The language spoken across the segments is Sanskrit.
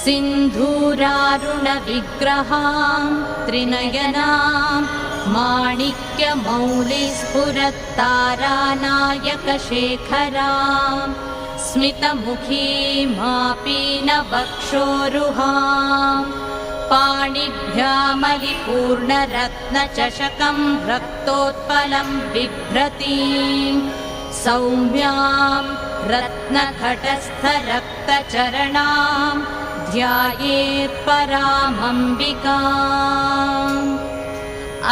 सिन्धूरारुणविग्रहां त्रिनयनां माणिक्यमौलिस्फुरत्तारानायकशेखरां स्मितमुखीमापीनवक्षोरुहां पाणिभ्यामलिपूर्णरत्नचषकं रक्तोत्पलं बिभ्रतीं सौम्यां रत्नघटस्थरक्तचरणां ध्यायेत् परामम्बिकाम्।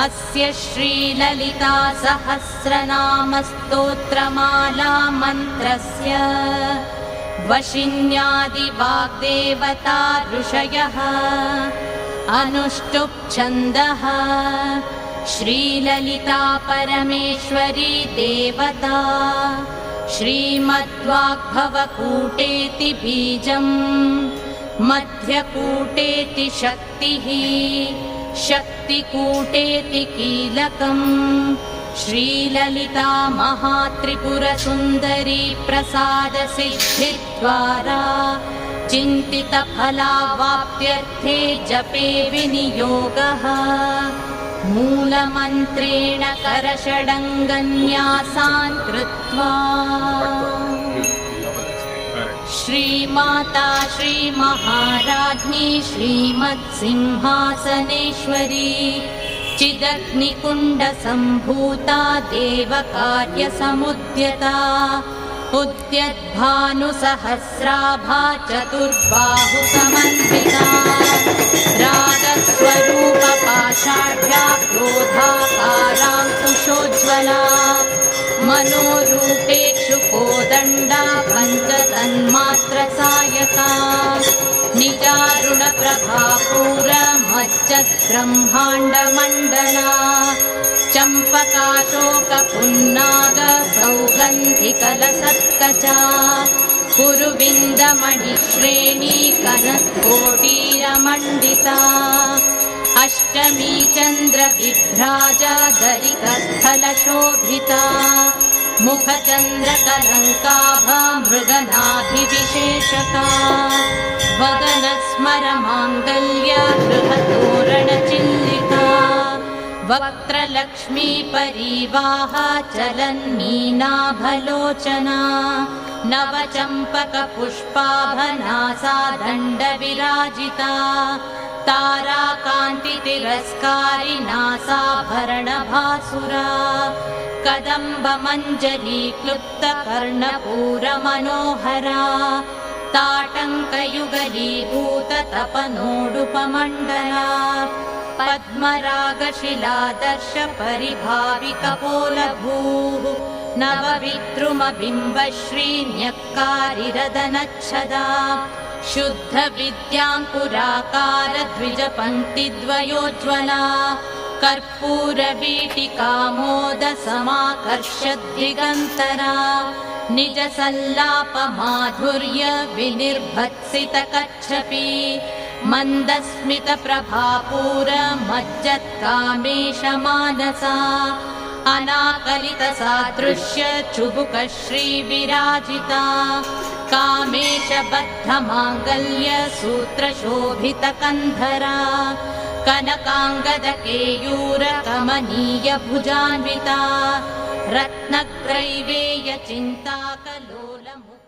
अस्य श्रीललिता सहस्रनामस्तोत्रमाला मन्त्रस्य वशिन्यादिवाग्देवता ऋषयः अनुष्टुप् छन्दः श्रीललिता परमेश्वरी देवता श्रीमद्वाग्भवकूटेति बीजम् मध्यकूटेति शक्तिः शक्तिकूटेति कीलकम् श्रीललिता महात्रिपुरसुन्दरी प्रसादसिद्धिद्वारा चिन्तितफलावाप्त्यर्थे जपे विनियोगः मूलमन्त्रेण करषडङ्गन्यासान् कृत्वा श्रीमाता श्रीमहाराज्ञी श्रीमत्सिंहासनेश्वरी चिदग्निकुण्डसम्भूता देवकार्यसमुद्यता उद्यद्भानुसहस्राभा चतुर्बाहुसमन्विता रागस्वरूपपाषाढ्या क्रोधाकाराङ्कुशोज्ज्वला मनोरूपेक्षु कोदण्डा पञ्चतन्मात्रसायका निजारुणप्रभापूरमज्जद्ब्रह्माण्डमण्डला चम्पकाशोकपुन्नाग सौगन्धिकलसत्कचा कुरुविन्दमणिश्रेणी कनत्कोटीरमण्डिता अष्टमी चन्द्रविभ्राजा गरिकस्थलशोभिता मुखचन्द्रकलङ्काभा मृगनाभिविशेषका वदनस्मरमाङ्गल्य गृहतोरणचिल्लिका वक्त्रलक्ष्मी परीवाहा चलन्मीनाभलोचना नवचम्पकपुष्पाभनासा दण्डविराजिता ताराकान्तितिरस्कारी नासाभरणभासुरा कदम्बमञ्जलीक्लुप्तकर्णपूरमनोहरा ताटङ्कयुगलीभूततपनोडुपमण्डला पद्मरागशिलादर्शपरिभाविकपोलभूः नवविद्रुमबिम्बश्रीन्यक्कारिरदनच्छदा शुद्धविद्याङ्कुराकारद्विजपङ्क्तिद्वयोज्ज्वला कर्पूरवीटिकामोदसमाकर्षद्दिगन्तरा निजसल्लापमाधुर्य विनिर्भत्सितकच्छपी मन्दस्मितप्रभापूरमज्जत्कामेशमानसा अनाकलितसादृश्य चुबुकश्रीविराजिता कामेशबद्धमाङ्गल्य सूत्रशोभितकन्धरा कनकाङ्गदकेयूरकमनीयभुजान्विता रत्नग्रैवेयचिन्ताकलोलमुख